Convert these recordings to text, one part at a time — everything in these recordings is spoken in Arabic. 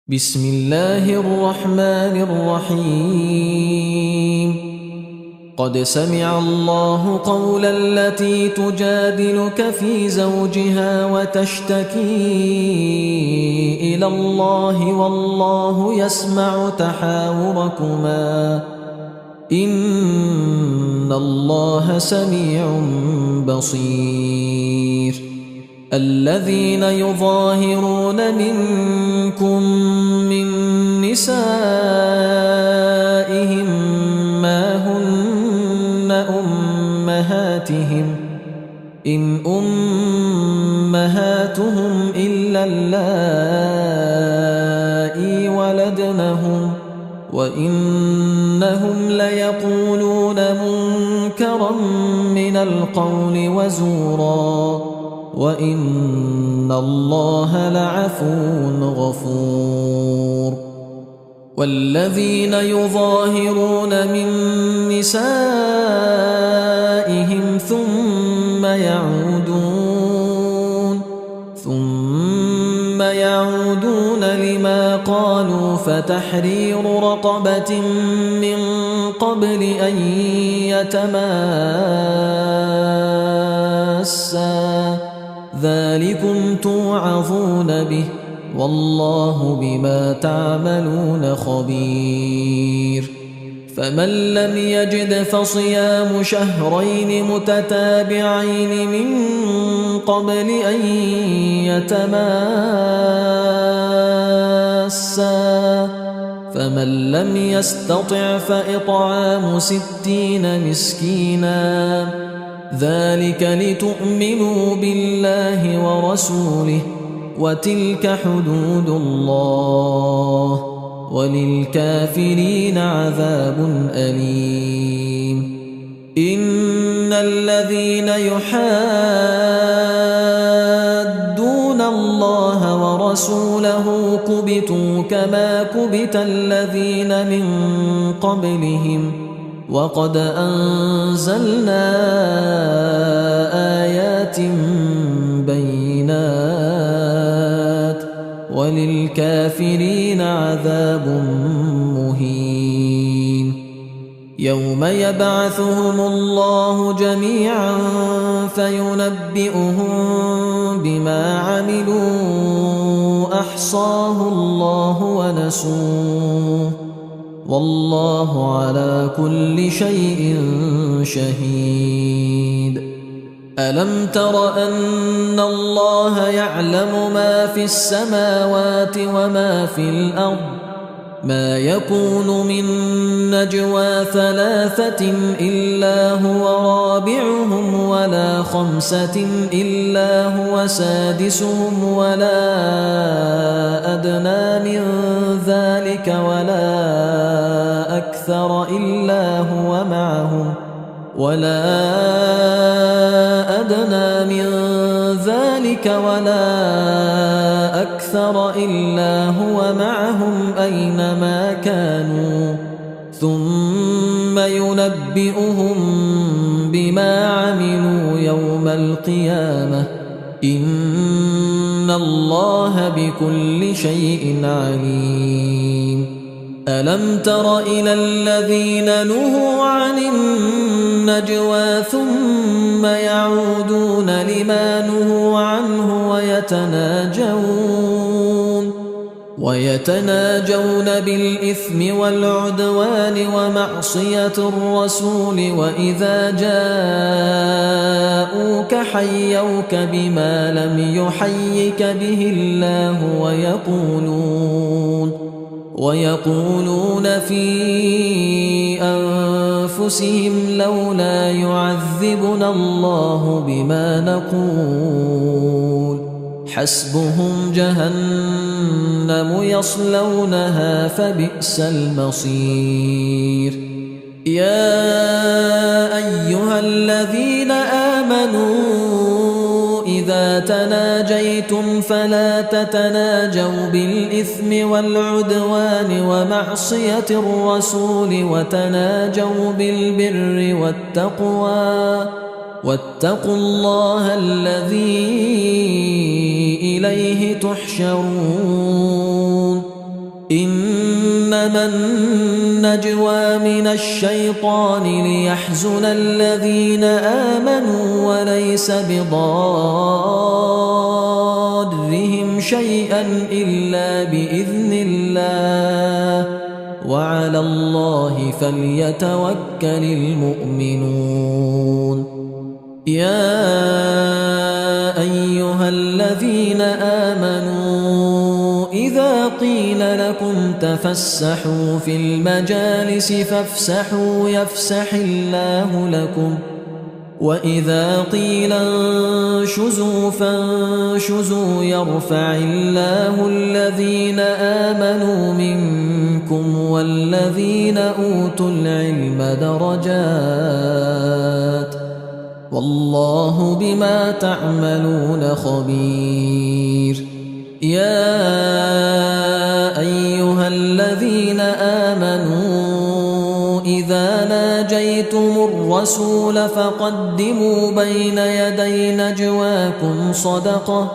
بسم الله الرحمن الرحيم قد سمع الله قول التي تجادلك في زوجها وتشتكي إلى الله والله يسمع تحاوركما إن الله سميع بصير الذين يظاهرون منكم من نسائهم ما هن أمهاتهم إن أمهاتهم إلا اللائي ولدنهم وإنهم ليقولون منكرا من القول وزورا وإن الله لعفو غفور والذين يظاهرون من نسائهم ثم يعودون لما قالوا فتحرير رقبة من قبل أن يتماسا ذلكم توعظون به والله بما تعملون خبير فمن لم يجد فصيام شهرين متتابعين من قبل أن يتماسا فمن لم يستطع فإطعام 60 مسكينا ذلك لتؤمنوا بالله ورسوله وتلك حدود الله وللكافرين عذاب أليم إن الذين يحادون الله ورسوله كبتوا كما كبت الذين من قبلهم وقد أنزلنا آيات بينات وللكافرين عذاب مهين يوم يبعثهم الله جميعا فينبئهم بما عملوا أحصاه الله ونسوه والله على كل شيء شهيد ألم تر أن الله يعلم ما في السماوات وما في الأرض ما يكون من نجوى 3 إلا هو رابعهم ولا 5 إلا هو سادسهم ولا أدنى من ذلك ولا أكثر إلا هو معهم أينما كانوا ثم ينبئهم بما عملوا يوم القيامة إن الله بكل شيء عليم ألم تر إلى الذين نهوا عن النجوى ثم يعودون لما نهوا عنه ويتناجون بالإثم والعدوان ومعصية الرسول وإذا جاءوك حيوك بما لم يحيك به الله ويقولون في أنفسهم لولا يعذبنا الله بما نقول حسبهم جهنم يصلونها فبئس المصير يا أيها الذين آمنوا إذا تناجيتم فلا تتناجوا بالإثم والعدوان ومعصية الرسول وتناجوا بالبر والتقوى واتقوا الله الذي إليه تحشرون إنما النجوى من الشيطان ليحزن الذين آمنوا وليس بضارهم شيئا إلا بإذن الله وعلى الله فليتوكل المؤمنون. يا أيها الذين آمنوا إذا قيل لكم تفسحوا في المجالس فافسحوا يفسح الله لكم وإذا قيل انشزوا فانشزوا يرفع الله الذين آمنوا منكم والذين أوتوا العلم درجات والله بما تعملون خبير. يا أيها الذين آمنوا إذا ناجيتم الرسول فقدموا بين يدي نجواكم صدقة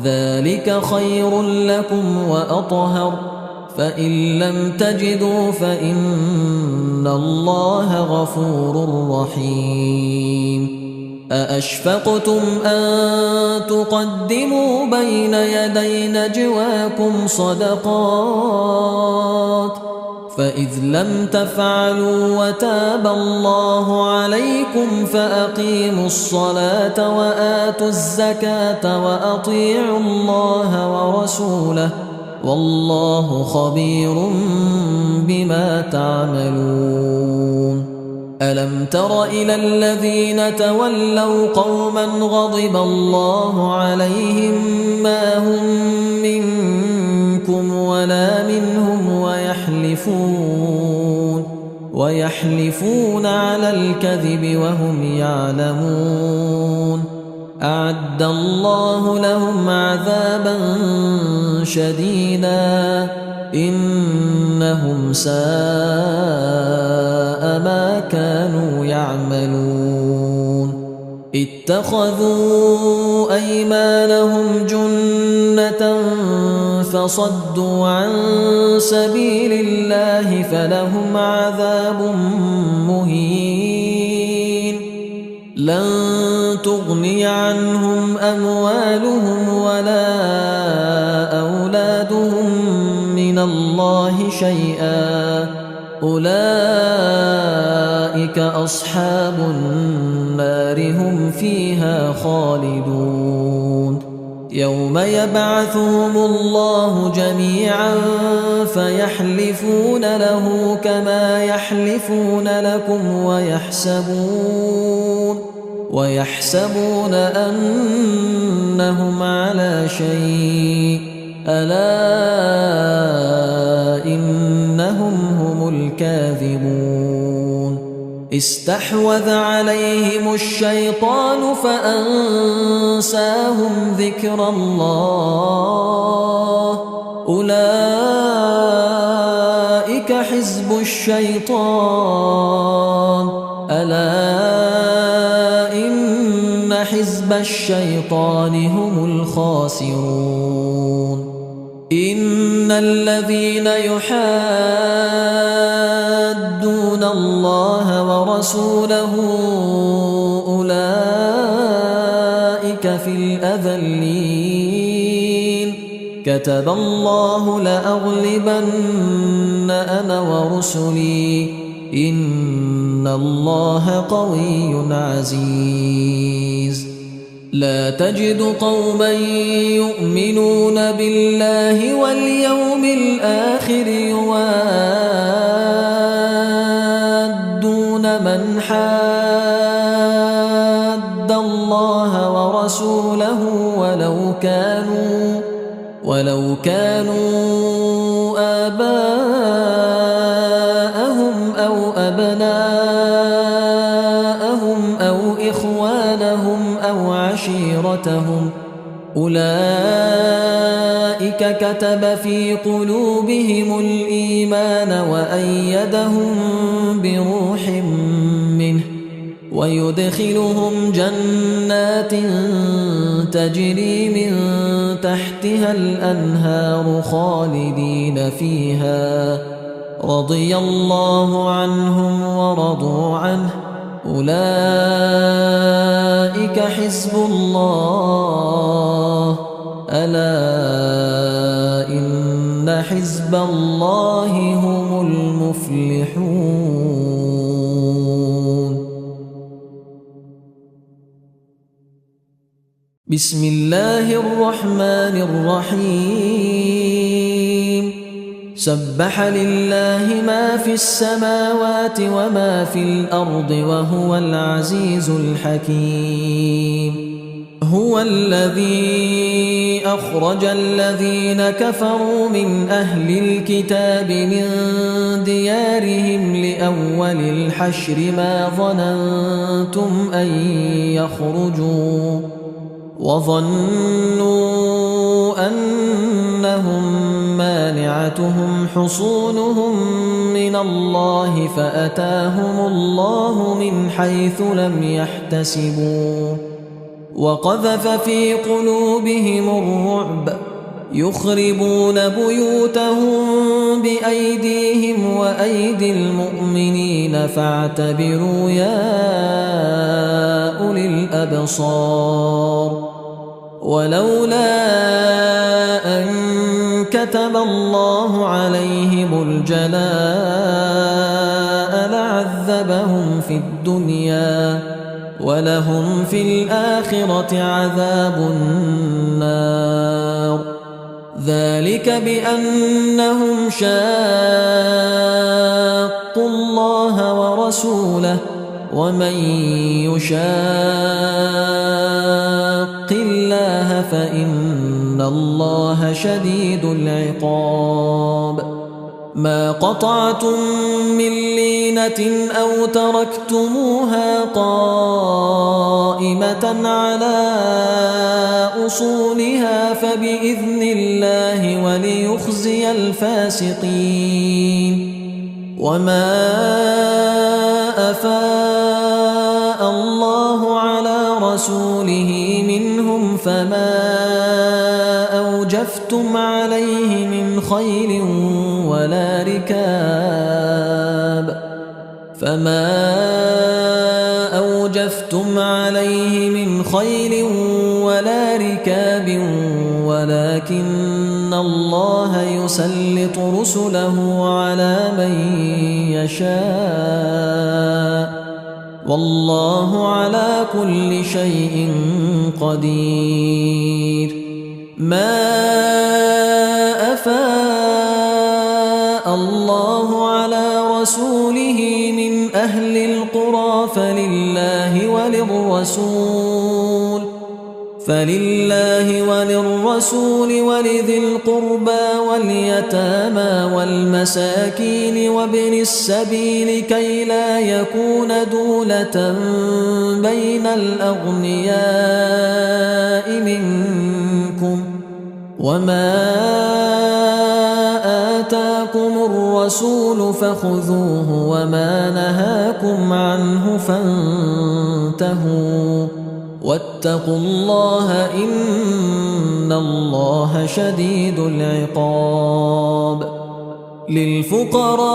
ذلك خير لكم وأطهر فإن لم تجدوا فإن الله غفور رحيم. أأشفقتم أن تقدموا بين يدي نجواكم صدقات فإذ لم تفعلوا وتاب الله عليكم فأقيموا الصلاة وآتوا الزكاة وأطيعوا الله ورسوله والله خبير بما تعملون. ألم تر إلى الذين تولوا قوما غضب الله عليهم ما هم منكم ولا منهم ويحلفون على الكذب وهم يعلمون أعد الله لهم عذابا شديدا إنهم ساء ما كانوا يعملون. اتخذوا أيمانهم جنة فصدوا عن سبيل الله فلهم عذاب مهين. لن تغني عنهم أموالهم ولا أولادهم من الله شيئا أولئك أصحاب النار هم فيها خالدون. يوم يبعثهم الله جميعا فيحلفون له كما يحلفون لكم ويحسبون أنهم على شيء ألا إنهم هم الكاذبون. استحوذ عليهم الشيطان فأنساهم ذكر الله أولئك حزب الشيطان ألا إن حزب الشيطان هم الخاسرون. إن الذين يحادون الله ورسوله أولئك في الأذلين كتب الله لأغلبن أنا ورسلي إن الله قوي عزيز. لا تجد قوما يؤمنون بالله واليوم الآخر يوادون من حاد الله ورسوله ولو كانوا آباءهم أو أبناءهم أو إخوانهم أو عشيرتهم أولئك كتب في قلوبهم الإيمان وأيدهم بروح منه ويدخلهم جنات تجري من تحتها الأنهار خالدين فيها رضي الله عنهم ورضوا عنه أولئك حزب الله ألا إن حزب الله هم المفلحون. بسم الله الرحمن الرحيم سبح لله ما في السماوات وما في الأرض وهو العزيز الحكيم. هو الذي أخرج الذين كفروا من أهل الكتاب من ديارهم لأول الحشر ما ظننتم أن يخرجوا وظنوا أنهم مانعتهم حصونهم من الله فأتاهم الله من حيث لم يحتسبوا وقذف في قلوبهم الرعب يخربون بيوتهم بأيديهم وأيدي المؤمنين فاعتبروا يا أولي الأبصار. ولولا أن كتب الله عليهم الجلاء لعذبهم في الدنيا ولهم في الآخرة عذاب النار ذلك بأنهم شاقوا الله ورسوله ومن يشاق الله فإن الله شديد العقاب. ما قطعتم من لينة أو تركتموها قائمة على أصولها فبإذن الله وليخزي الفاسقين. وما أفاء الله على رسوله منهم فما أوجفتم عليه من خيل ولا ركاب ولكن الله يسلط رسله على من يشاء والله على كل شيء قدير. ما أفاء الله على رسوله من أهل القرى فلله وللرسول ولذي القربى واليتامى والمساكين وابن السبيل كي لا يكون دولة بين الأغنياء منكم وما آتاكم الرسول فخذوه وما نهاكم عنه فانتهوا واتقوا الله إن الله شديد العقاب. للفقراء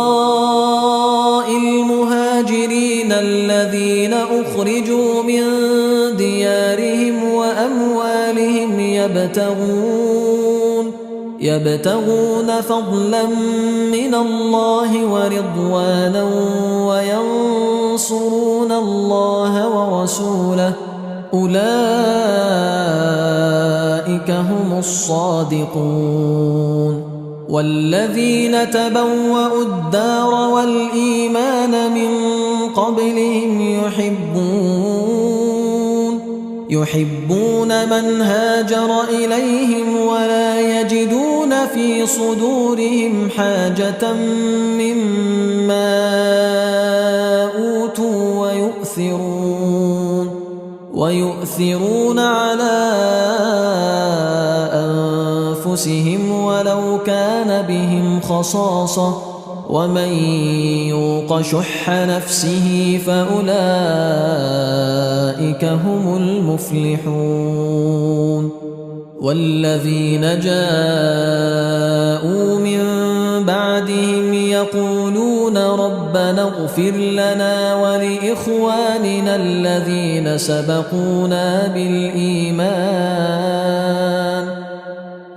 المهاجرين الذين أخرجوا من ديارهم وأموالهم يبتغون فضلا من الله ورضوانا وينصرون الله ورسوله أولئك هم الصادقون. والذين تبوأوا الدار والإيمان من قبلهم يحبون من هاجر إليهم ولا يجدون في صدورهم حاجة مما أوتوا ويؤثرون على أنفسهم ولو كان بهم خصاصة ومن يوق شح نفسه فأولئك هم المفلحون والذين جاءوا من بعدهم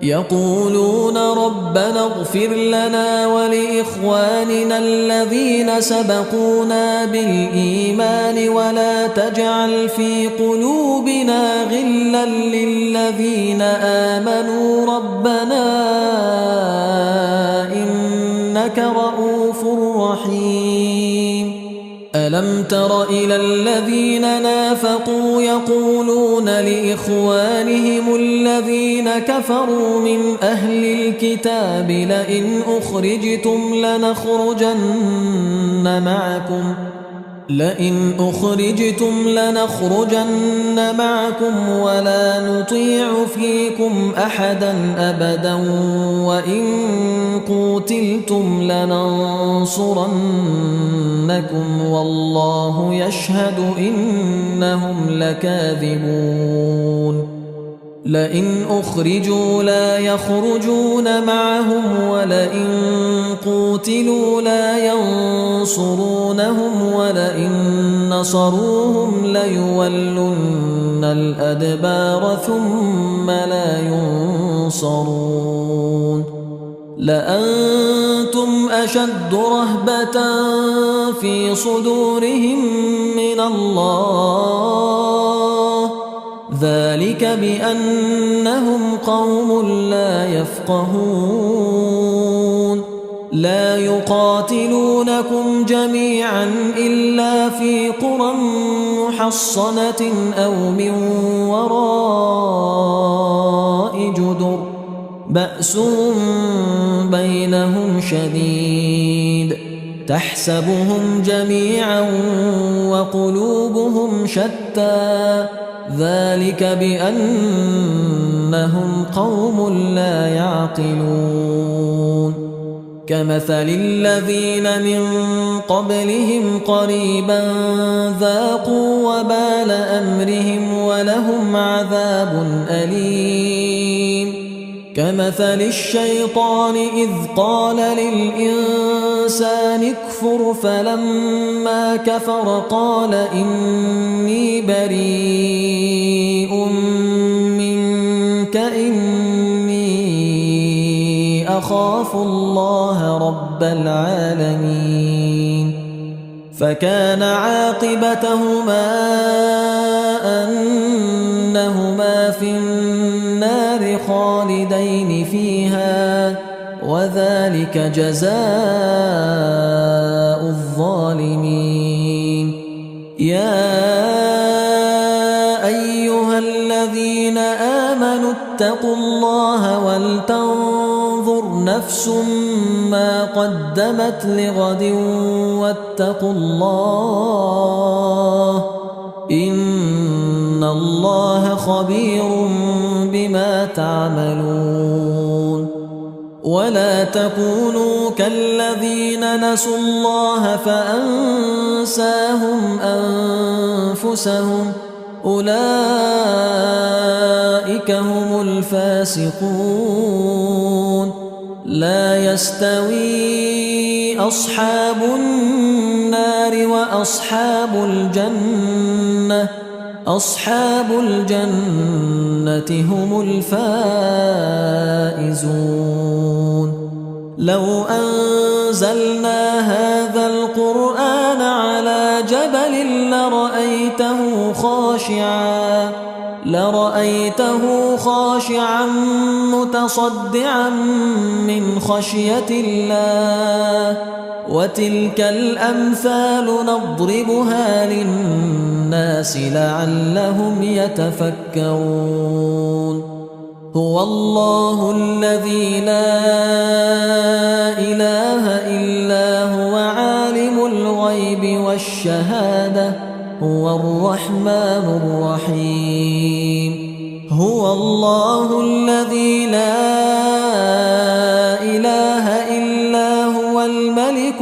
يقولون ربنا اغفر لنا ولإخواننا الذين سبقونا بالإيمان ولا تجعل في قلوبنا غلا للذين آمنوا ربنا إنك رؤوف رحيم ألم تر إلى الذين نافقوا يقولون لإخوانهم الذين كفروا من أهل الكتاب لئن أخرجتم لنخرجن معكم ولا نطيع فيكم أحدا أبدا وإن قوتلتم لننصرنكم والله يشهد إنهم لكاذبون لئن أخرجوا لا يخرجون معهم ولئن قوتلوا لا ينصرونهم ولئن نصروهم ليولن الأدبار ثم لا ينصرون لأنتم أشد رهبة في صدورهم من الله ذلك بأنهم قوم لا يفقهون لا يقاتلونكم جميعا إلا في قرى محصنة أو من وراء جدر بأس بينهم شديد تحسبهم جميعا وقلوبهم شتى ذلك بأنهم قوم لا يعقلون كمثل الذين من قبلهم قريبا ذاقوا وبال أمرهم ولهم عذاب أليم كمثل الشيطان إذ قال للإنسان اكفر فلما كفر قال إني بريء منك إني أخاف الله رب العالمين فكان عاقبتهما أنهما في النار خالدين فيها وذلك جزاء الظالمين يا أيها الذين آمنوا اتقوا الله ولتنظر نفس ما قدمت لغد واتقوا الله إن الله خبير بما تعملون ولا تكونوا كالذين نسوا الله فأنساهم أنفسهم أولئك هم الفاسقون لا يستوي أصحاب النار وأصحاب الجنة أصحاب الجنة هم الفائزون لو أنزلنا هذا القرآن على جبل لرأيته خاشعا متصدعا من خشية الله وتلك الأمثال نضربها للناس لعلهم يتفكرون هو الله الذي لا إله إلا هو عالم الغيب والشهادة هو الرحمن الرحيم هو الله الذي لا إله إلا هو هو الملك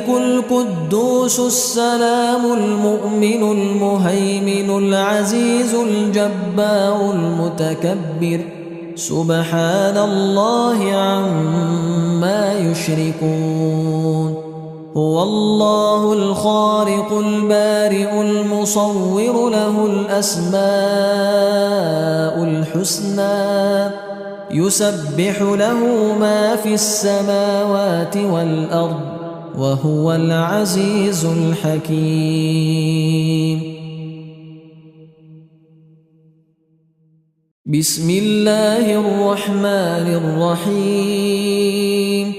القدوس السلام المؤمن المهيمن العزيز الجبار المتكبر سبحان الله عما يشركون هو الله الخالق البارئ المصور له الأسماء الحسنى يسبح له ما في السماوات والأرض وهو العزيز الحكيم بسم الله الرحمن الرحيم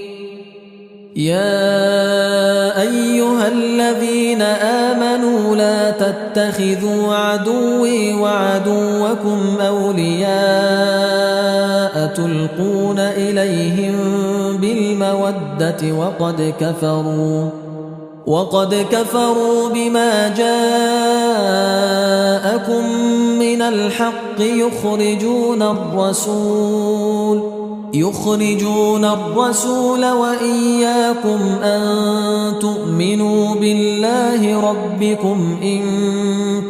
يا أيها الذين آمنوا لا تتخذوا عدوي وعدوكم أولياء تلقون إليهم بالمودة وقد كفروا بما جاءكم من الحق يخرجون الرسول وإياكم أن تؤمنوا بالله ربكم إن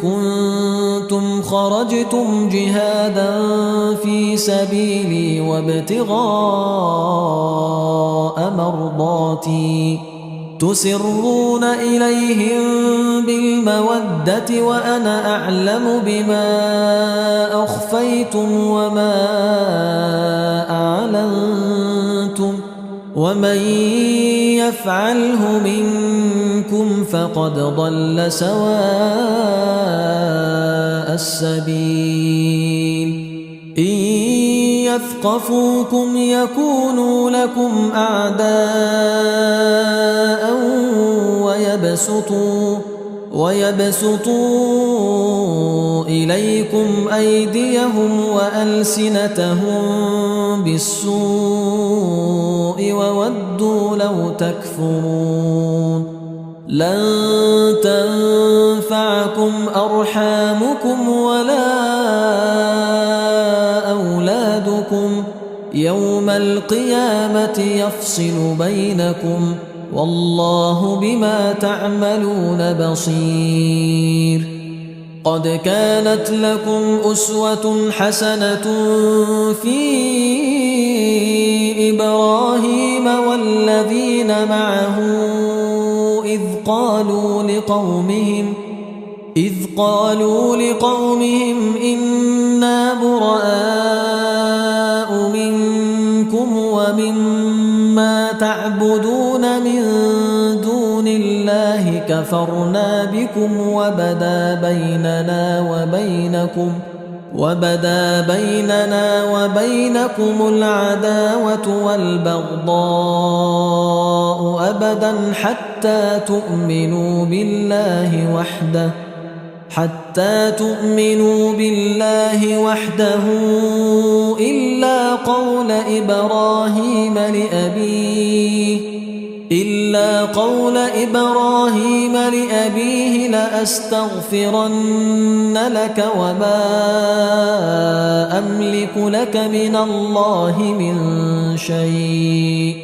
كنتم خرجتم جهادا في سبيلي وابتغاء مرضاتي تسرون إليهم بالمودة وأنا أعلم بما أخفيتم وما أعلنتم ومن يفعله منكم فقد ضل سواء السبيل إن يثقفوكم يكونوا لكم أعداء ويبسطوا إليكم أيديهم وألسنتهم بالسوء وودوا لو تكفرون لن تنفعكم أرحامكم ولا أولادكم يوم القيامة يفصل بينكم والله بما تعملون بصير قد كانت لكم أسوة حسنة في إبراهيم والذين معه إذ قالوا لقومهم إنا براء منكم ومما تعبدون من دون الله كفرنا بكم وبدا بيننا وبينكم العداوة والبغضاء أبدا حتى تؤمنوا بالله وحده إلا قول إبراهيم لأبيه لأستغفرن لك وما أملك لك من الله من شيء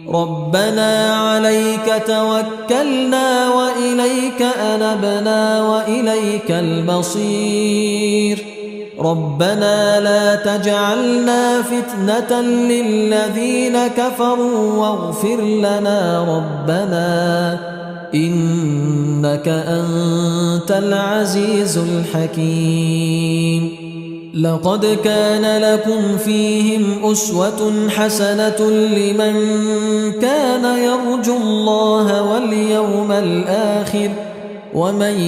ربنا عليك توكلنا وإليك أنبنا وإليك المصير ربنا لا تجعلنا فتنة للذين كفروا واغفر لنا ربنا إنك أنت العزيز الحكيم لقد كان لكم فيهم أسوة حسنة لمن كان يرجو الله واليوم الآخر ومن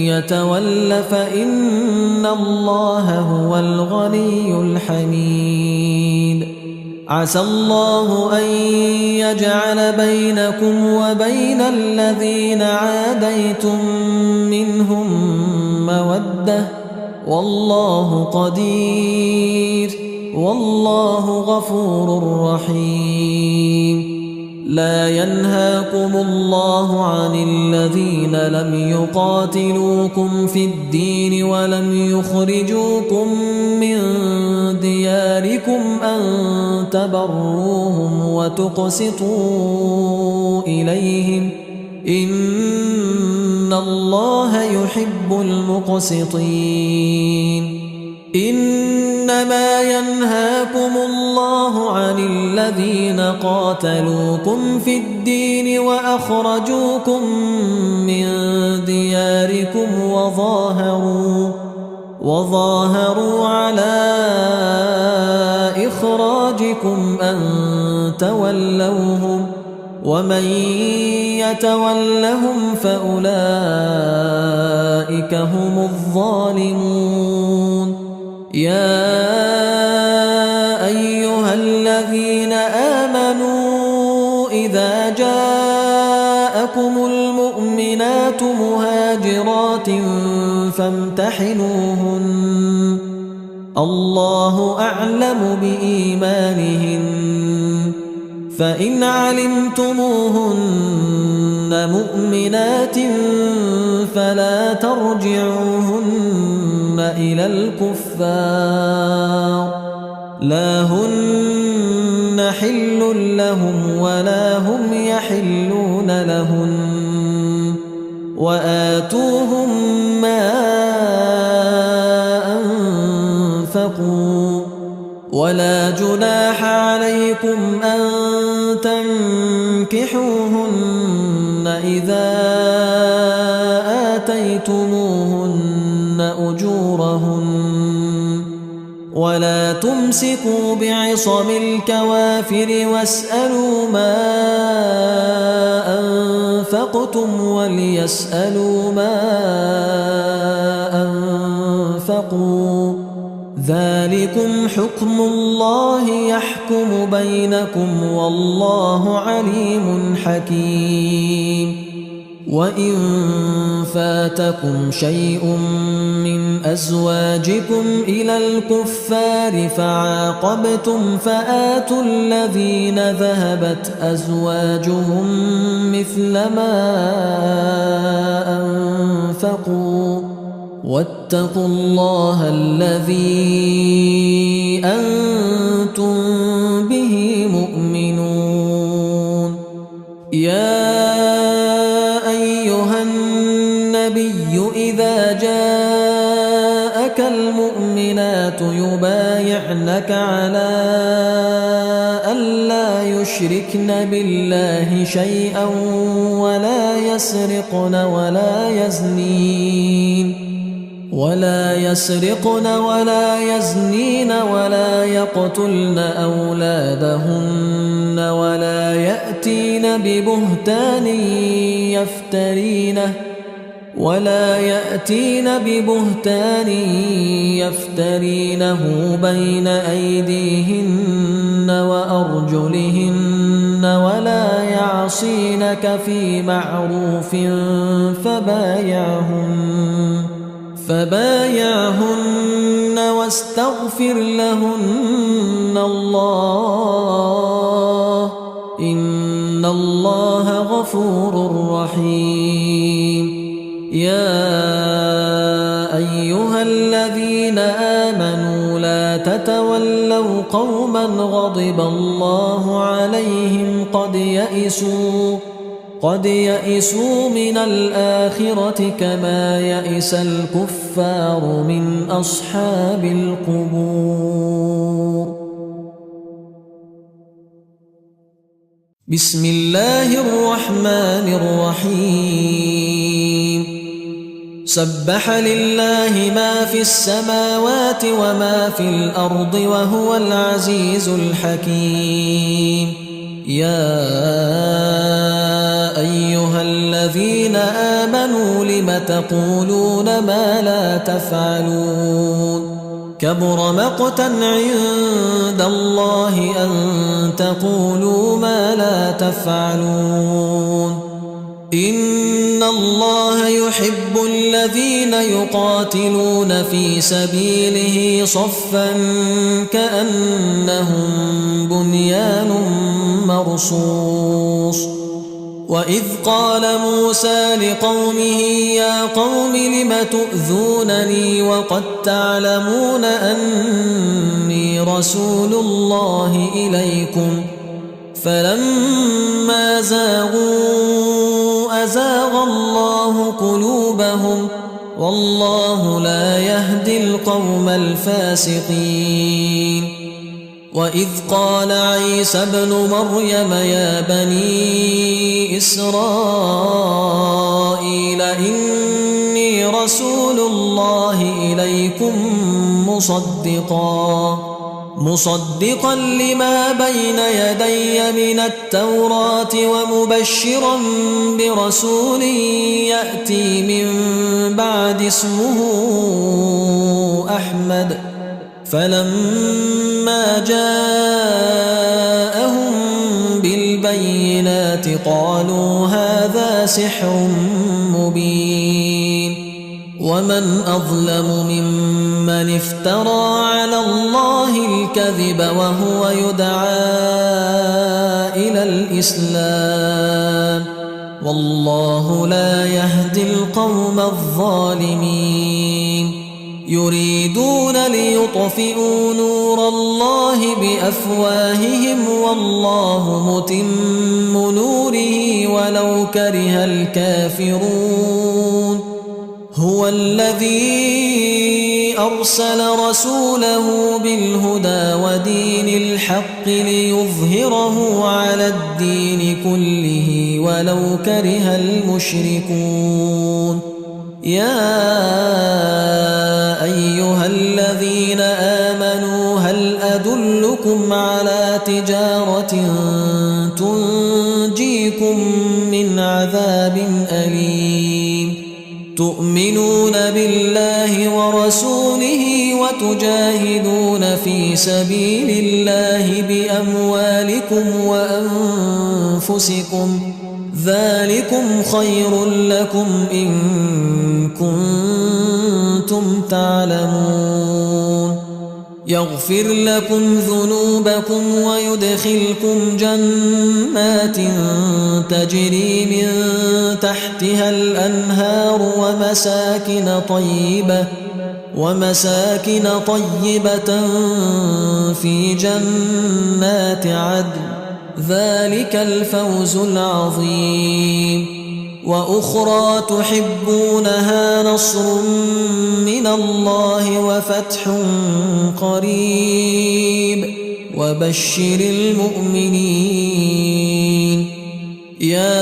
يتول فإن الله هو الغني الحميد عسى الله أن يجعل بينكم وبين الذين عاديتم منهم مودة والله قدير والله غفور رحيم لا ينهاكم الله عن الذين لم يقاتلوكم في الدين ولم يخرجوكم من دياركم أن تبروهم وتقسطوا إليهم إن الله يحب المقسطين. إنما ينهاكم الله عن الذين قاتلوكم في الدين وأخرجوكم من دياركم وظاهروا على إخراجكم أن تولوهم ومن يتولهم فأولئك هم الظالمون. يا أيها الذين آمنوا إذا جاءكم المؤمنات مهاجرات فامتحنوهن الله أعلم بإيمانهن فإن علمتموهن مؤمنات فلا ترجعوهن إلى الكفار لا هن حل لهم ولا هم يحلون لهن وآتوهم ما أنفقوا ولا جناح عليكم أن تنكحوهن إذا آتيتموهن أجورهن ولا تمسكوا بعصم الكوافر واسألوا ما أنفقتم وليسألوا ما أنفقوا ذلكم حكم الله يحكم بينكم والله عليم حكيم. وإن فاتكم شيء من أزواجكم إلى الكفار فعاقبتم فآتوا الذين ذهبت أزواجهم مثل ما أنفقوا واتقوا الله الذي أنتم به مؤمنون. يا أيها النبي إذا جاءك المؤمنات يبايعنك على ألا يشركن بالله شيئا ولا يسرقن ولا يزنين ولا يقتلن أولادهن ولا يأتين ببهتان يفترينه بين أيديهن وأرجلهن ولا يعصينك في معروف فبايعهن واستغفر لهن الله إن الله غفور رحيم. يا أيها الذين آمنوا لا تتولوا قوما غضب الله عليهم قد يئسوا من الآخرة كما يئس الكفار من أصحاب القبور. بسم الله الرحمن الرحيم. سبح لله ما في السماوات وما في الأرض وهو العزيز الحكيم. يا أيها الذين آمنوا لم تقولون ما لا تفعلون كبر مقتا عند الله أن تقولوا ما لا تفعلون. إن الله يحب الذين يقاتلون في سبيله صفا كأنهم بنيان مرصوص وإذ قال موسى لقومه يا قوم لم تؤذونني وقد تعلمون أني رسول الله إليكم فلما زاغوا أزاغ الله قلوبهم والله لا يهدي القوم الفاسقين. وإذ قال عيسى ابن مريم يا بني إسرائيل إني رسول الله إليكم مصدقا لما بين يدي من التوراة ومبشرا برسول يأتي من بعد اسمه أحمد فلما جاءهم بالبينات قالوا هذا سحر مبين. ومن أظلم ممن افترى على الله الكذب وهو يدعى إلى الإسلام والله لا يهدي القوم الظالمين. يريدون ليطفئوا نور الله بأفواههم والله متم نوره ولو كره الكافرون. هو الذي أرسل رسوله بالهدى ودين الحق ليظهره على الدين كله ولو كره المشركون. يا أيها الذين آمنوا هل أدلكم على تجارة تنجيكم من عذاب أليم تؤمنون بالله ورسوله وتجاهدون في سبيل الله بأموالكم وأنفسكم ذلكم خير لكم إن كنتم تعلمون. يغفر لكم ذنوبكم ويدخلكم جنات تجري من تحتها الأنهار ومساكن طيبة في جنات عدن ذلك الفوز العظيم. وأخرى تحبونها نصر من الله وفتح قريب وبشر المؤمنين. يا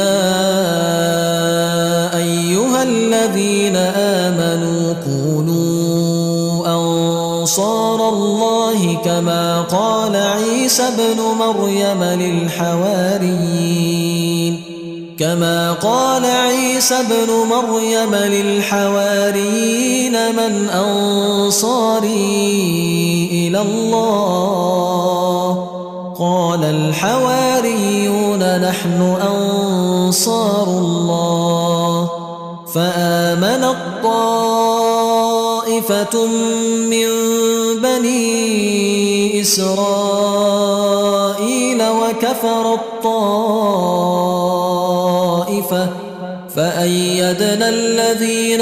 أيها الذين آمنوا كونوا أنصار الله كما قال عيسى ابن مريم للحواريين من أنصاري إلى الله قال الحواريون نحن أنصار الله. فآمنت طائفة من بني إسرائيل وكفرت طائفة فأيدنا الذين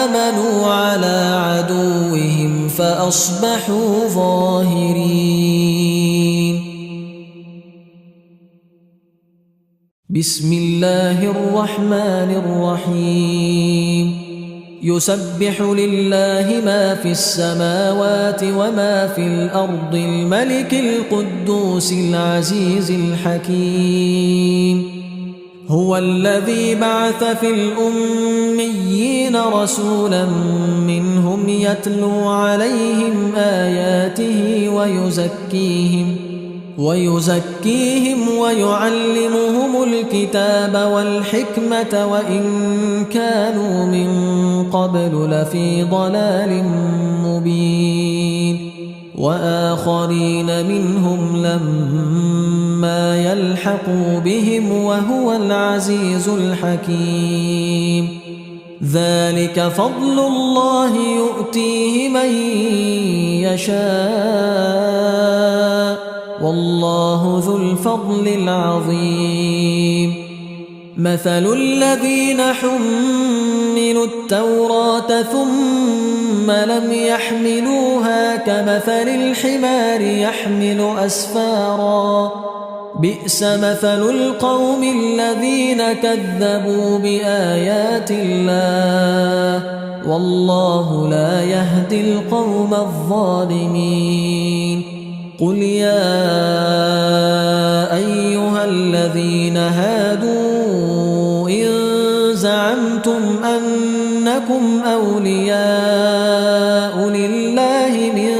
آمنوا على عدوهم فأصبحوا ظاهرين. بسم الله الرحمن الرحيم. يسبح لله ما في السماوات وما في الأرض الملك القدوس العزيز الحكيم. هو الذي بعث في الأميين رسولا منهم يتلو عليهم آياته ويزكيهم ويعلمهم الكتاب والحكمة وإن كانوا من قبل لفي ضلال مبين. وآخرين منهم لما يلحقوا بهم وهو العزيز الحكيم. ذلك فضل الله يؤتيه من يشاء والله ذو الفضل العظيم. مثل الذين حملوا التوراة ثم لم يحملوها كمثل الحمار يحمل أسفارا بئس مثل القوم الذين كذبوا بآيات الله والله لا يهدي القوم الظالمين قل يا أيها الذين هادوا إن زعمتم أنكم أولياء لله من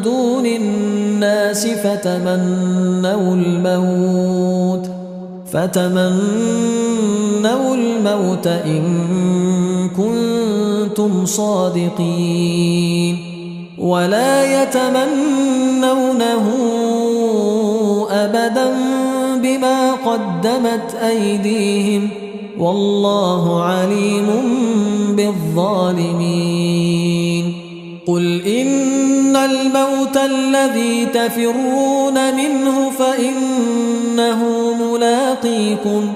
دون الناس فتمنوا الموت إن كنتم صادقين ولا يتمنونه أبدا بما قدمت أيديهم والله عليم بالظالمين قل إن الموت الذي تفرون منه فإنه ملاقيكم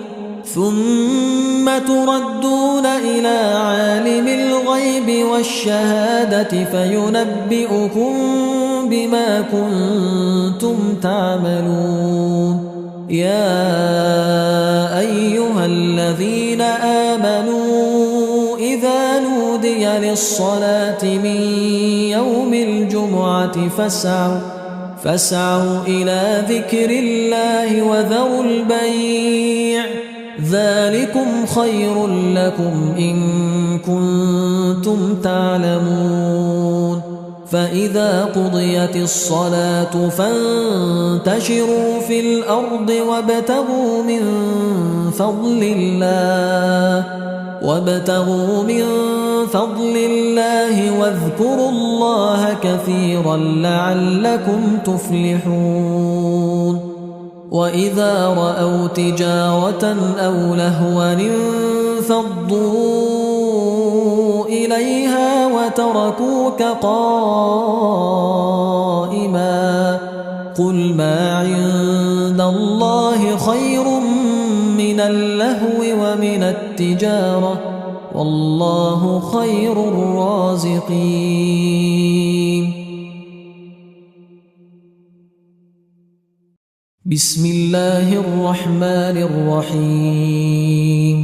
ثم تردون إلى عالم الغيب والشهادة فينبئكم بما كنتم تعملون يا أيها الذين آمنوا إذا نودي للصلاة من يوم الجمعة فاسعوا إلى ذكر الله وذروا البيع ذلكم خير لكم إن كنتم تعلمون فإذا قضيت الصلاة فانتشروا في الأرض وابتغوا من فضل الله واذكروا الله كثيرا لعلكم تفلحون وإذا رأوا تجارة أو لهوا انفضوا إليها وتركوك قائما قل ما عند الله خير من اللهو ومن التجارة والله خير الرازقين بسم الله الرحمن الرحيم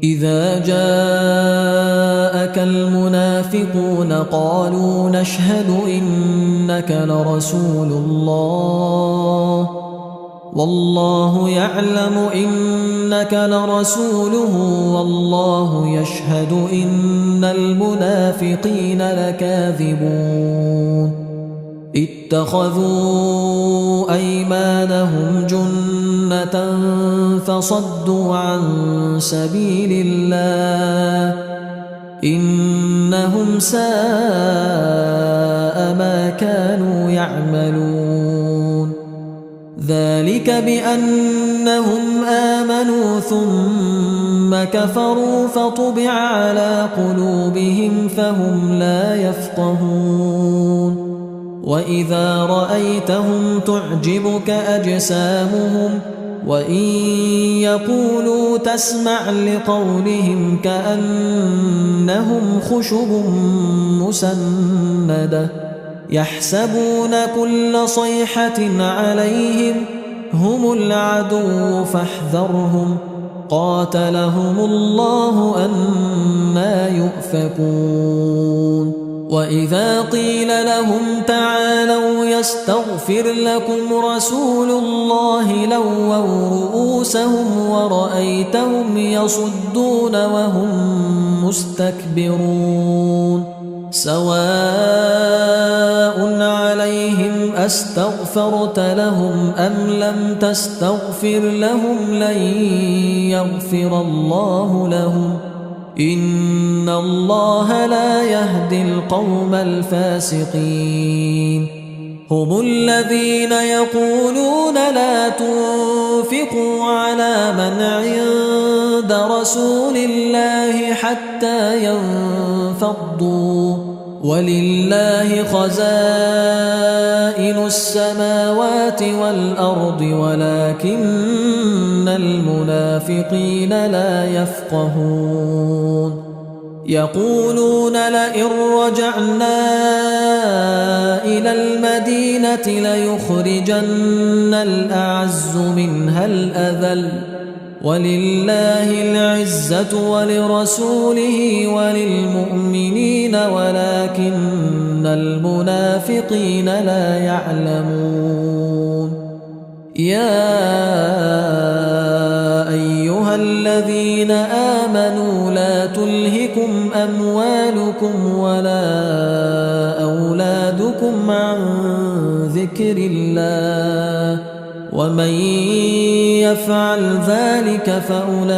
إذا جاءك المنافقون قالوا نشهد إنك لرسول الله والله يعلم إنك لرسوله والله يشهد إن المنافقين لكاذبون اتخذوا أيمانهم جنة فصدوا عن سبيل الله إنهم ساء ما كانوا يعملون ذلك بأنهم آمنوا ثم كفروا فطبع على قلوبهم فهم لا يفقهون وإذا رأيتهم تعجبك أجسامهم وإن يقولوا تسمع لقولهم كأنهم خشب مسندة يحسبون كل صيحة عليهم هم العدو فاحذرهم قاتلهم الله أنى يؤفكون وإذا قيل لهم تعالوا يستغفر لكم رسول الله لووا رؤوسهم ورأيتهم يصدون وهم مستكبرون سواء عليهم أستغفرت لهم أم لم تستغفر لهم لن يغفر الله لهم إن الله لا يهدي القوم الفاسقين هم الذين يقولون لا تنفقوا على من عند رسول الله حتى ينفضوا ولله خزائن السماوات والأرض ولكن المنافقين لا يفقهون يقولون لئن رجعنا إلى المدينة ليخرجن الأعز منها الأذل ولله العزة ولرسوله وللمؤمنين ولكن المنافقين لا يعلمون يا أيها الذين آمنوا لا تلهكم أموالكم ولا أولادكم عن ذكر الله ومن يفعل ذلك فأولئك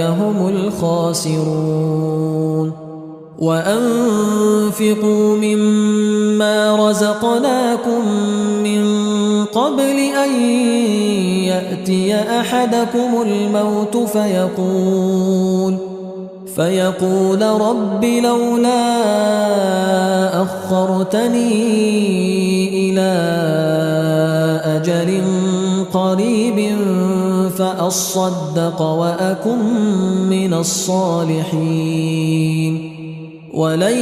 هم الخاسرون وأنفقوا مما رزقناكم من قبل أن يأتي أحدكم الموت فيقول رب لولا أخرتني إلى أجل قريب فأصدق وأكن من الصالحين ولن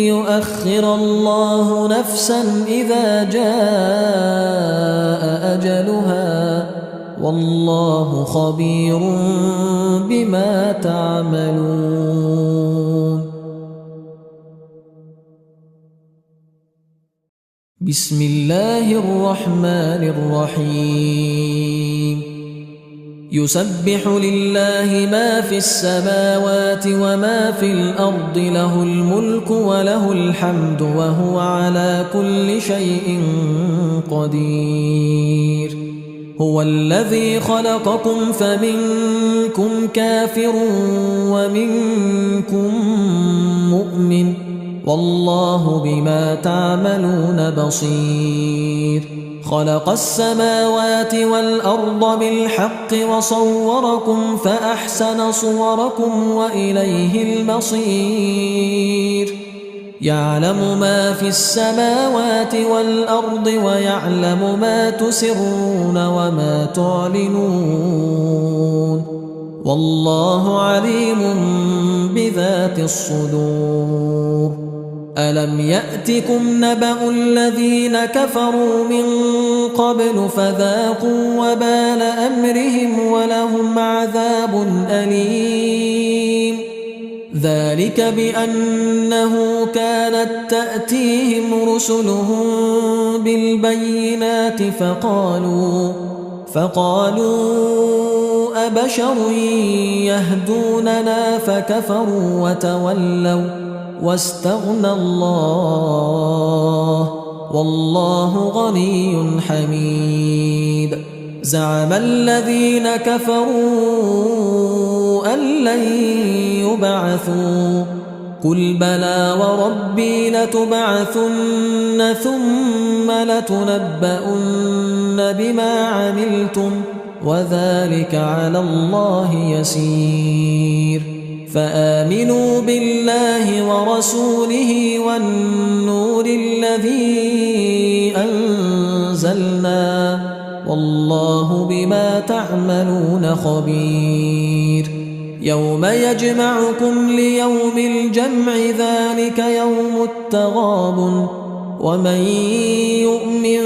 يؤخر الله نفسا إذا جاء أجلها والله خبير بما تعملون بسم الله الرحمن الرحيم يسبح لله ما في السماوات وما في الأرض له الملك وله الحمد وهو على كل شيء قدير هو الذي خلقكم فمنكم كافر ومنكم مؤمن والله بما تعملون بصير خلق السماوات والأرض بالحق وصوركم فأحسن صوركم وإليه المصير يعلم ما في السماوات والأرض ويعلم ما تسرون وما تعلنون والله عليم بذات الصدور ألم يأتكم نبأ الذين كفروا من قبل فذاقوا وبال أمرهم ولهم عذاب أليم ذلك بأنه كانت تأتيهم رسلهم بالبينات فقالوا أبشر يهدوننا فكفروا وتولوا واستغنى الله والله غني حميد زعم الذين كفروا أن لن يبعثوا قل بلى وربي لتبعثن ثم لتنبؤن بما عملتم وذلك على الله يسير فآمنوا بالله ورسوله والنور الذي أنزلنا والله بما تعملون خبير يوم يجمعكم ليوم الجمع ذلك يوم التغابن ومن يؤمن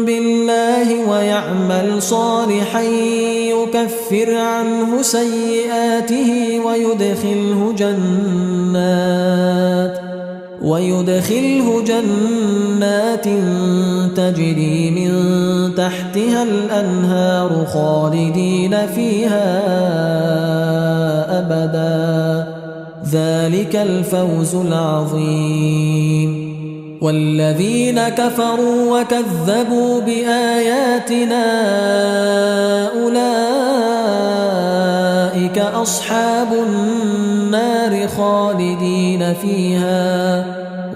بالله ويعمل صالحا يكفر عنه سيئاته ويدخله جنات تجري من تحتها الأنهار خالدين فيها أبدا ذلك الفوز العظيم والذين كفروا وكذبوا بآياتنا أولئك أصحاب النار خالدين فيها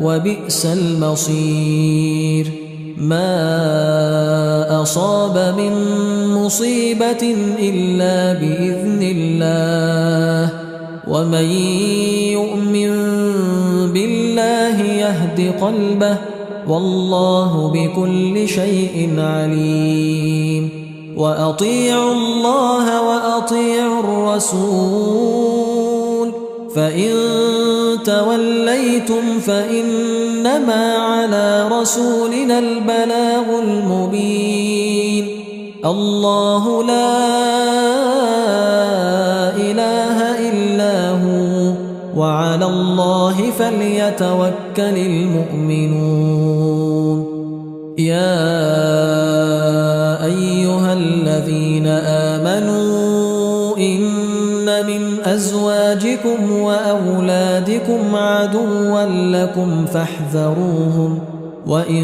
وبئس المصير ما أصاب من مصيبة إلا بإذن الله ومن يؤمن يهد قلبه والله بكل شيء عليم وأطيعوا الله وأطيعوا الرسول فإن توليتم فإنما على رسولنا البلاغ المبين الله لا إله إلا هو وعلى الله فليتوكل المؤمنون يا أيها الذين آمنوا إن من أزواجكم وأولادكم عدوا لكم فاحذروهم وإن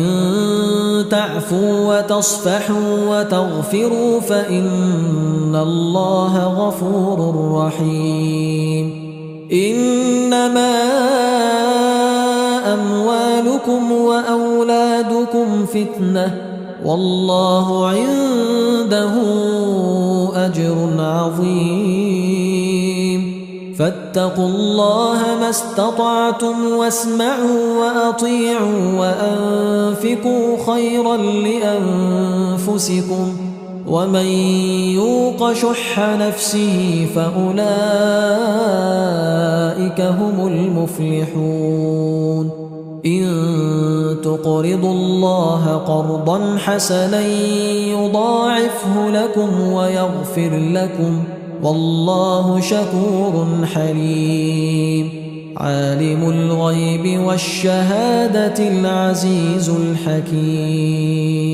تعفوا وتصفحوا وتغفروا فإن الله غفور رحيم إنما أموالكم وأولادكم فتنة والله عنده أجر عظيم فاتقوا الله ما استطعتم واسمعوا وأطيعوا وأنفقوا خيرا لأنفسكم ومن يوق شح نفسه فأولئك هم المفلحون إن تقرضوا الله قرضا حسنا يضاعفه لكم ويغفر لكم والله شكور حليم عالم الغيب والشهادة العزيز الحكيم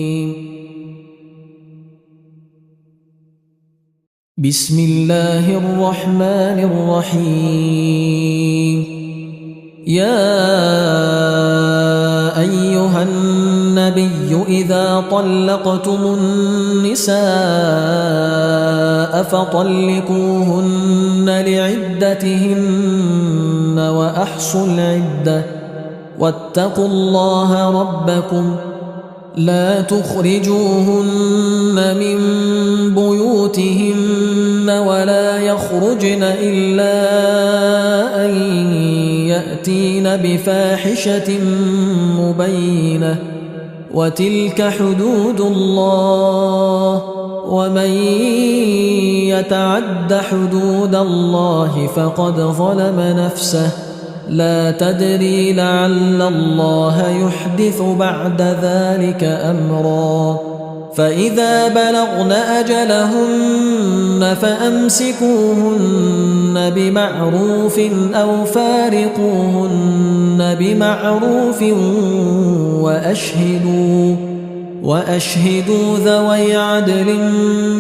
بسم الله الرحمن الرحيم يا أيها النبي إذا طلقتم النساء فطلقوهن لعدتهن وأحصوا العدة واتقوا الله ربكم لا تخرجوهن من بيوتهن ولا يخرجن إلا أن يأتين بفاحشة مبينة وتلك حدود الله ومن يتعد حدود الله فقد ظلم نفسه لا تدري لعل الله يحدث بعد ذلك أمرا فإذا بلغن أجلهن فأمسكوهن بمعروف أو فارقوهن بمعروف وأشهدوا ذوي عدل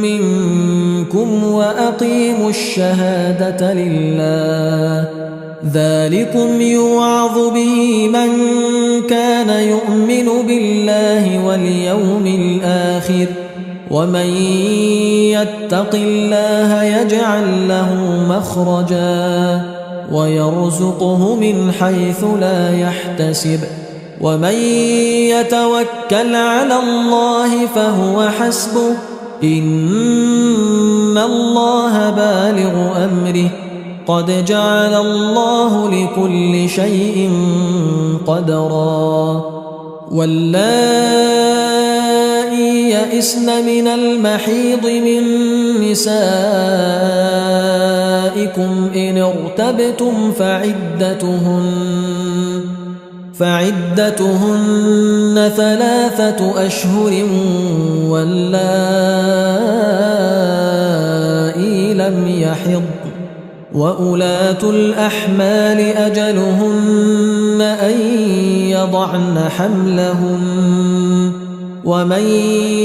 منكم وأقيموا الشهادة لله ذلكم يوعظ به من كان يؤمن بالله واليوم الآخر ومن يتق الله يجعل له مخرجا ويرزقه من حيث لا يحتسب ومن يتوكل على الله فهو حسبه إن الله بالغ أمره قد جعل الله لكل شيء قدرا واللائي يئسن من المحيض من نسائكم إن ارتبتم فعدتهن 3 أشهر واللائي لم يحضن وأولاة الأحمال أجلهن أن يضعن حملهن ومن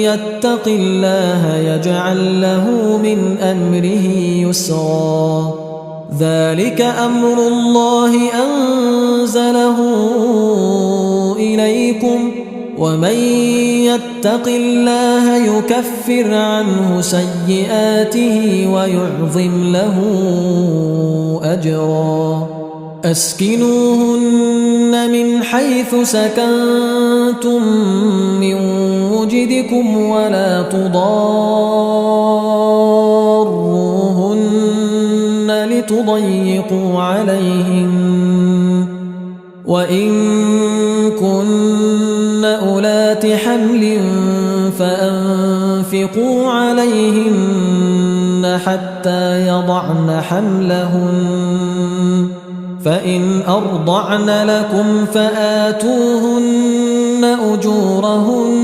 يتق الله يجعل له من أمره يسرا ذلك أمر الله أنزله إليكم ومن يتق الله يكفر عنه سيئاته ويعظم له أجرا أسكنوهن من حيث سكنتم من وجدكم ولا تضاروهن لتضيقوا عليهن وإن أولات حمل فأنفقوا عليهن حتى يضعن حملهن فإن أرضعن لكم فآتوهن أجورهن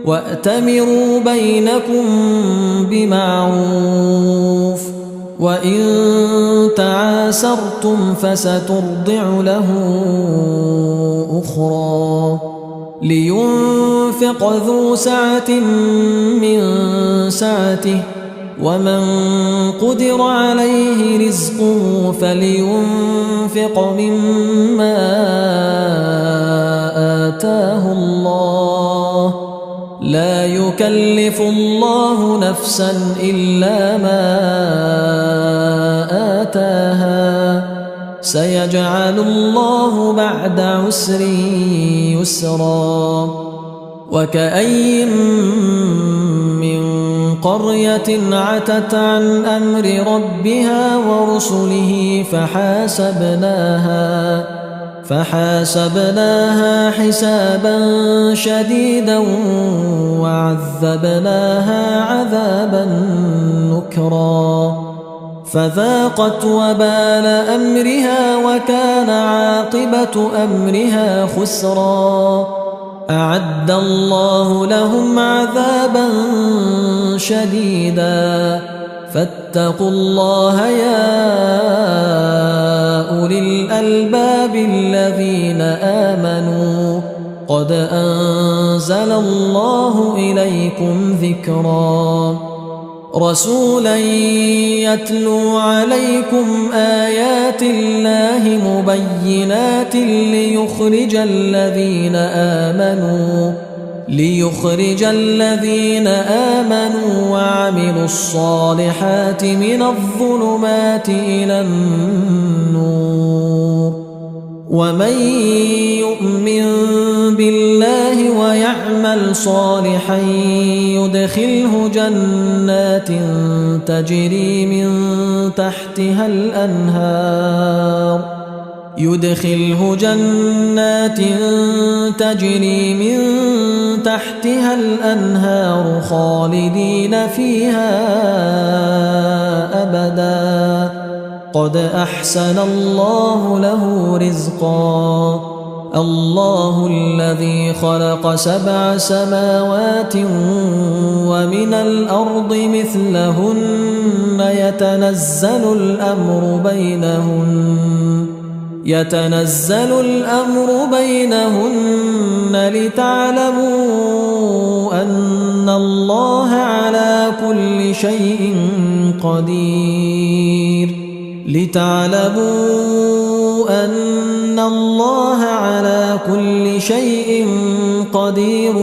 وأتمروا بينكم بمعروف وإن تعاسرتم فسترضع له أخرى لينفق ذو سعة من سعته ومن قدر عليه رزقه فلينفق مما آتاه الله لا يكلف الله نفسا إلا ما آتاها سيجعل الله بعد عسر يسرا وكأي من قرية عتت عن أمر ربها ورسله فحاسبناها حسابا شديدا وعذبناها عذابا نكرا فذاقت وبال أمرها وكان عاقبة أمرها خسرا أعد الله لهم عذابا شديدا فاتقوا الله يا أولي الألباب الذين آمنوا قد أنزل الله إليكم ذكرا رسولا يتلو عليكم آيات الله مبينات ليخرج الذين آمنوا وعملوا الصالحات من الظلمات إلى النور ومن يؤمن بالله ويعمل صالحا يدخله جنات تجري من تحتها الأنهار خالدين فيها أبدا قد أحسن الله له رزقا الله الذي خلق 7 سماوات ومن الأرض مثلهن يتنزل الأمر بينهن لتعلموا أن الله على كل شيء قدير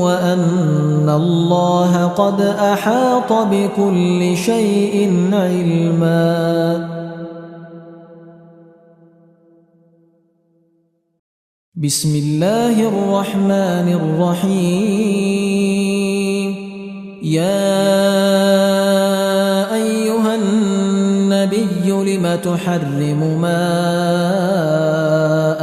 وأن الله قد أحاط بكل شيء علما بسم الله الرحمن الرحيم يا أيها النبي لم تحرم ما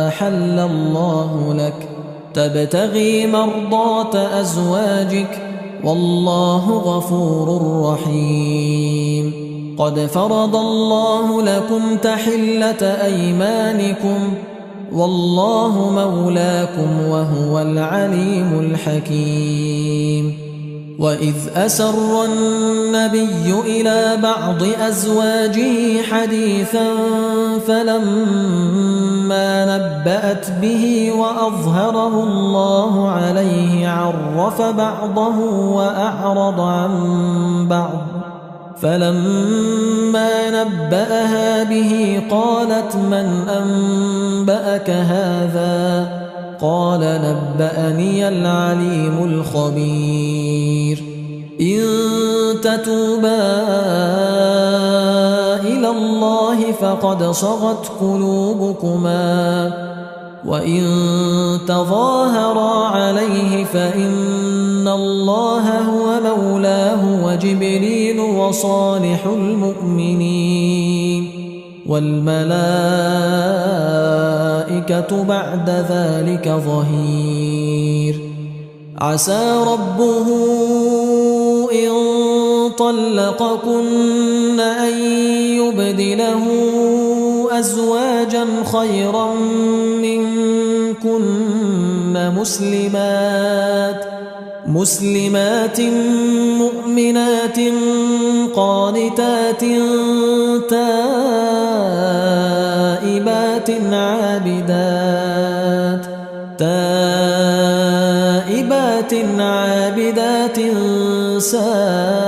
أحل الله لك تبتغي مرضات أزواجك والله غفور رحيم قد فرض الله لكم تحلة أيمانكم والله مولاكم وهو العليم الحكيم وإذ أسر النبي إلى بعض أزواجه حديثا فلما نبأت به وأظهره الله عليه عرف بعضه وأعرض عن بعض فلما نبأها به قالت من أنبأك هذا قال نبأني العليم الخبير إن تتوبا إلى الله فقد صغت قلوبكما وإن تظاهرا عليه فإن الله هو مولاه وجبريل وصالح المؤمنين والملائكة بعد ذلك ظهير. عسى ربه إن طلقكن أن يبدله أزواجا خيرا منكن مسلمات مؤمنات قانتات تائبات عابدات سائحات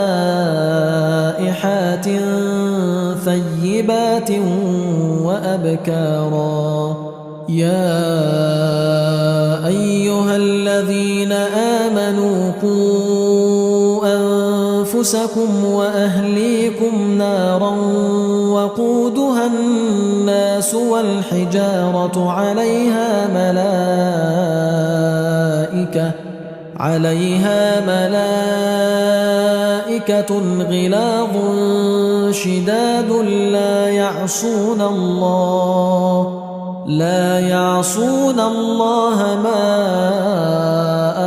ثيبات وأبكارا. يا أيها الذين آمنوا قوا أنفسكم وأهليكم نارا وقودها الناس والحجارة عليها ملائكة غلاظ شداد لا يعصون الله ما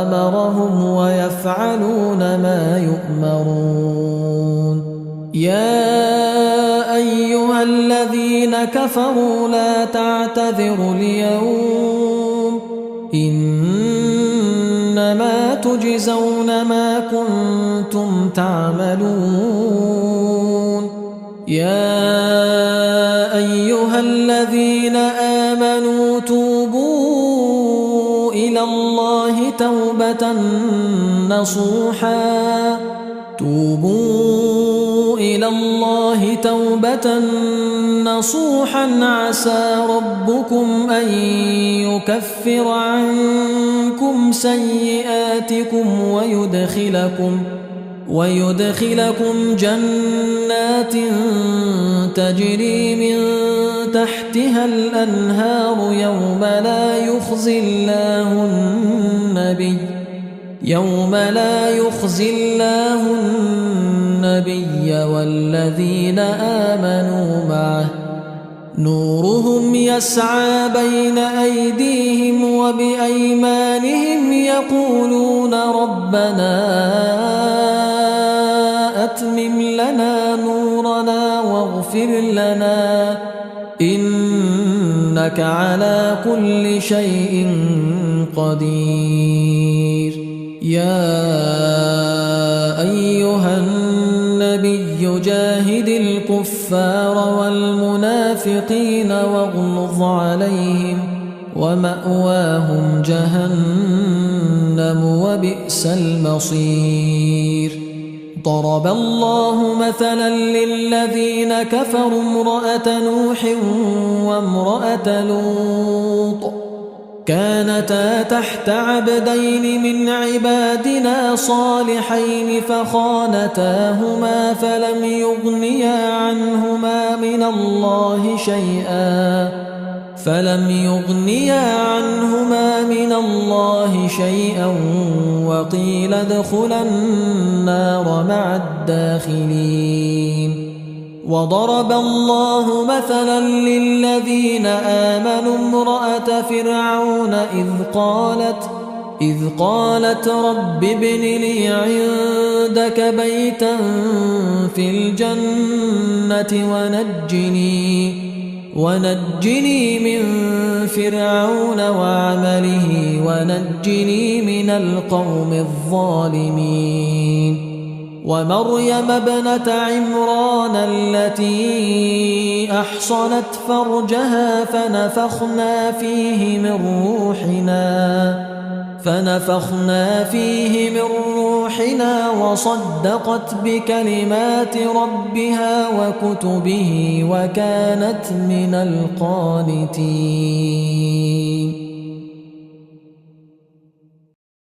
أمرهم ويفعلون ما يؤمرون. يا أيها الذين كفروا لا تعتذروا اليوم إنما تجزون ما كنتم تعملون. يا أيها الذين آمنوا توبوا إلى الله توبة نصوحا عسى ربكم أن يكفر عنكم سيئاتكم ويدخلكم جنات تجري من تحتها الأنهار يوم لا يخزي الله النبي والذين آمنوا معه نورهم يسعى بين أيديهم وبأيمانهم يقولون ربنا أتمم لنا نورنا واغفر لنا إنك على كل شيء قدير. يا أيها النبي جاهد الكفار والمنافقين واغلظ عليهم ومأواهم جهنم وبئس المصير. ضرب الله مثلا للذين كفروا امرأة نوح وامرأة لوط كانتا تحت عبدين من عبادنا صالحين فخانتاهما فلم يغنيا عنهما من الله شيئا وقيل ادخلا النار مع الداخلين. وضرب الله مثلا للذين آمنوا امرأة فرعون إذ قالت رب ابن لي عندك بيتا في الجنة ونجني من فرعون وعمله ونجني من القوم الظالمين. ومريم ابنة عمران التي أحصنت فرجها فنفخنا فيه من روحنا وصدقت بكلمات ربها وكتبه وكانت من القانتين.